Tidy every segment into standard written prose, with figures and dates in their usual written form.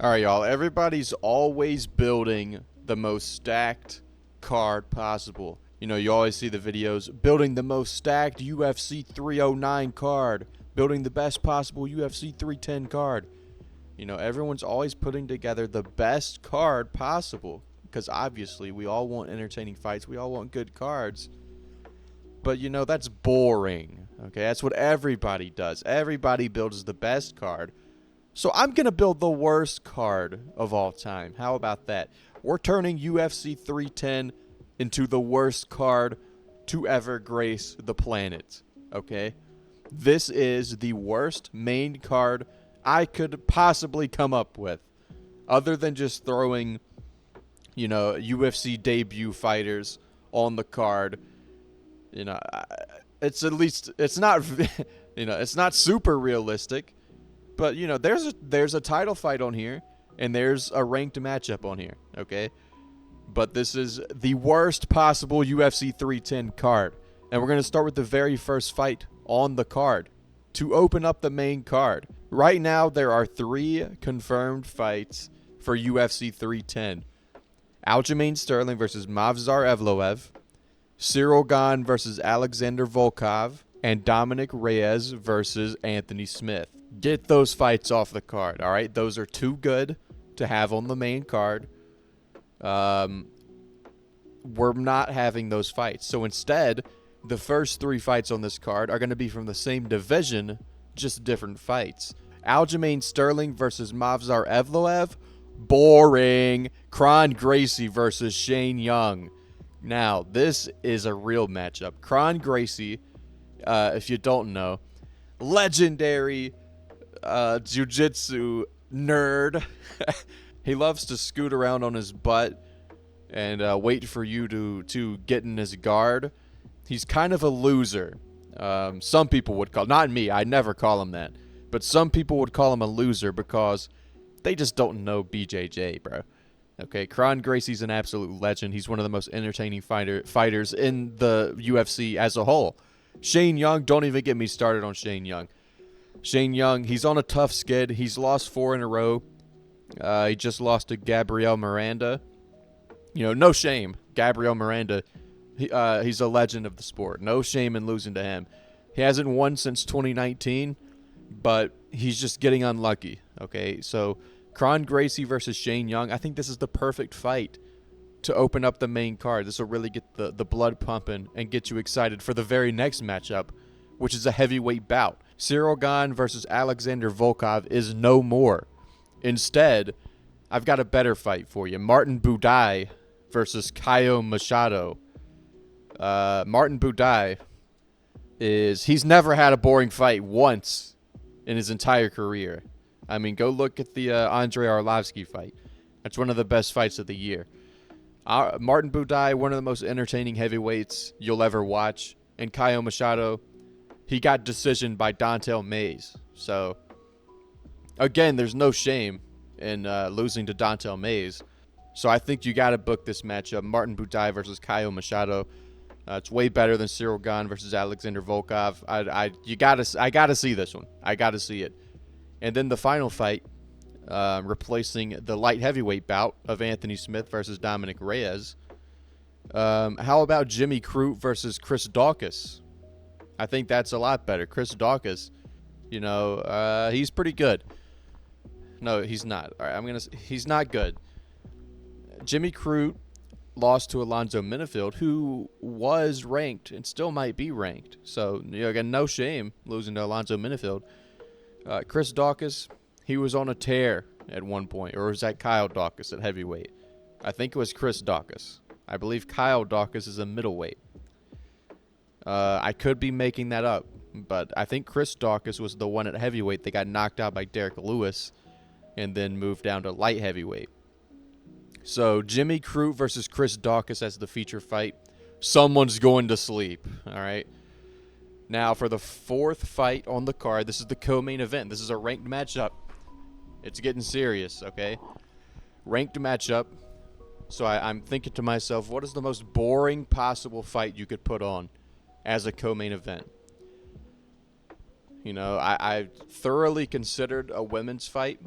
Alright, y'all. Everybody's always building the most stacked card possible. You know, you always see the videos building the most stacked UFC 309 card, building the best possible UFC 310 card. You know, everyone's always putting together the best card possible because obviously we all want entertaining fights, we all want good cards. But you know, that's boring. Okay, that's what everybody does. Everybody builds the best card. So I'm going to build the worst card of all time. How about that? We're turning UFC 310 into the worst card to ever grace the planet. Okay? This is the worst main card I could possibly come up with. Other than just throwing, you know, UFC debut fighters on the card. You know, it's at least, it's not, you know, it's not super realistic. But, you know, there's a title fight on here, and there's a ranked matchup on here, okay? But this is the worst possible UFC 310 card. And we're going to start with the very first fight on the card to open up the main card. Right now, there are 3 confirmed fights for UFC 310. Aljamain Sterling versus Movsar Evloev, Cyril Gane versus Alexander Volkov, and Dominic Reyes versus Anthony Smith. Get those fights off the card, all right? Those are too good to have on the main card. We're not having those fights. So instead, the first 3 fights on this card are going to be from the same division, just different fights. Aljamain Sterling versus Movsar Evloev. Boring. Kron Gracie versus Shane Young. Now, this is a real matchup. Kron Gracie, if you don't know, legendary jiu-jitsu nerd. He loves to scoot around on his butt and wait for you to get in his guard. He's kind of a loser. Some people would call, not me, I never call him that, but some people would call him a loser because they just don't know BJJ, bro. Okay, Kron Gracie's an absolute legend. He's one of the most entertaining fighters in the UFC as a whole. Shane Young, don't even get me started on Shane Young. Shane Young, he's on a tough skid. He's lost 4 in a row. He just lost to Gabriel Miranda. You know, no shame. Gabriel Miranda, he's a legend of the sport. No shame in losing to him. He hasn't won since 2019, but he's just getting unlucky. Okay, so Kron Gracie versus Shane Young, I think this is the perfect fight to open up the main card. This will really get the blood pumping and get you excited for the very next matchup, which is a heavyweight bout. Cyril Gane versus Alexander Volkov is no more. Instead, I've got a better fight for you. Martin Buday versus Caio Machado. Martin Buday he's never had a boring fight once in his entire career. I mean, go look at the Andrei Arlovsky fight. That's one of the best fights of the year. Martin Buday, one of the most entertaining heavyweights you'll ever watch. And Caio Machado, he got decisioned by Dontel Mays. So, again, there's no shame in losing to Dontel Mays. So I think you got to book this matchup. Martin Buday versus Caio Machado. It's way better than Cyril Gane versus Alexander Volkov. I gotta see this one. I gotta see it. And then the final fight, replacing the light heavyweight bout of Anthony Smith versus Dominic Reyes. How about Jimmy Crute versus Chris Daukaus? I think that's a lot better. Chris Daukaus, you know, he's pretty good. No, he's not. All right, he's not good. Jimmy Crute lost to Alonzo Minifield, who was ranked and still might be ranked. So, you know, again, no shame losing to Alonzo Minifield. Chris Daukaus, he was on a tear at one point. Or was that Kyle Daukaus at heavyweight? I think it was Chris Daukaus. I believe Kyle Daukaus is a middleweight. I could be making that up, but I think Chris Daukaus was the one at heavyweight that got knocked out by Derek Lewis and then moved down to light heavyweight. So Jimmy Crute versus Chris Daukaus as the feature fight. Someone's going to sleep, all right? Now for the 4th fight on the card, this is the co-main event. This is a ranked matchup. It's getting serious, okay? Ranked matchup. So I'm thinking to myself, what is the most boring possible fight you could put on as a co-main event? You know, I thoroughly considered a women's fight.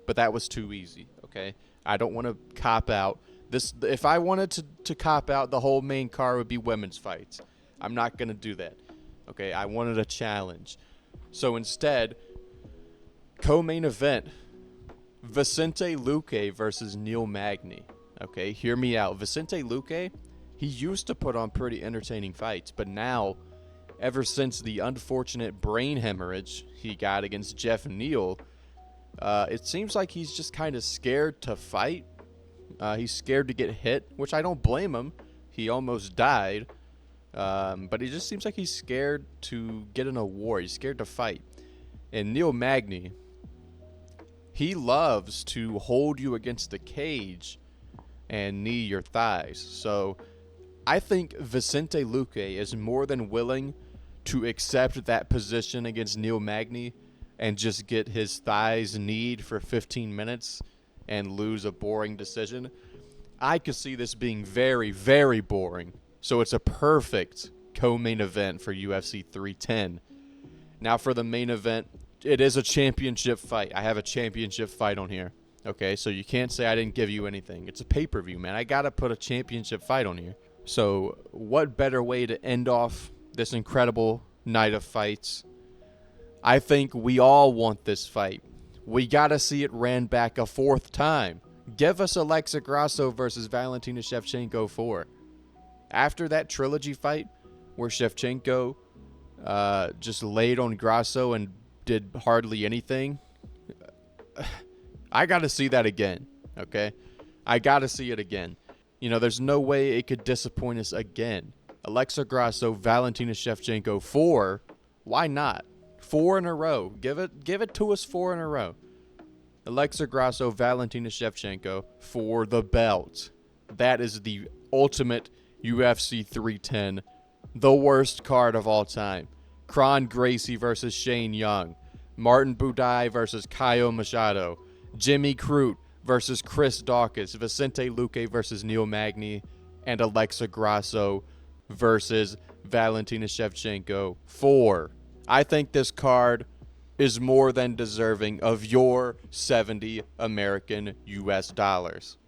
but that was too easy, okay? I don't want to cop out. If I wanted to cop out, the whole main card would be women's fights. I'm not going to do that, okay? I wanted a challenge. So instead, co-main event, Vicente Luque versus Neil Magny. Okay, hear me out. Vicente Luque, he used to put on pretty entertaining fights, but now, ever since the unfortunate brain hemorrhage he got against Jeff Neal, it seems like he's just kind of scared to fight. He's scared to get hit, which I don't blame him. He almost died. But he just seems like he's scared to get in a war. He's scared to fight. And Neil Magny, he loves to hold you against the cage and knee your thighs. So I think Vicente Luque is more than willing to accept that position against Neil Magny and just get his thighs kneed for 15 minutes and lose a boring decision. I could see this being very, very boring. So it's a perfect co-main event for UFC 310. Now for the main event, it is a championship fight. I have a championship fight on here. Okay, so you can't say I didn't give you anything. It's a pay-per-view, man. I got to put a championship fight on here. So what better way to end off this incredible night of fights? I think we all want this fight. We got to see it ran back a fourth time. Give us Alexa Grasso versus Valentina Shevchenko 4. After that trilogy fight where Shevchenko just laid on Grasso and did hardly anything, I got to see that again, okay? I got to see it again. You know, there's no way it could disappoint us again. Alexa Grasso, Valentina Shevchenko 4. Why not? 4 in a row. Give it to us 4 in a row. Alexa Grasso, Valentina Shevchenko for the belt. That is the ultimate UFC 310. The worst card of all time. Kron Gracie versus Shane Young. Martin Buday versus Caio Machado. Jimmy Crute versus Chris Daukaus. Vicente Luque versus Neil Magny. And Alexa Grasso versus Valentina Shevchenko 4. I think this card is more than deserving of your 70 American US dollars.